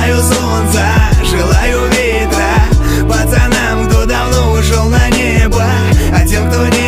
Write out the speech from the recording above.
Желаю солнца, желаю ветра, пацанам, кто давно ушел на небо, а тем, кто не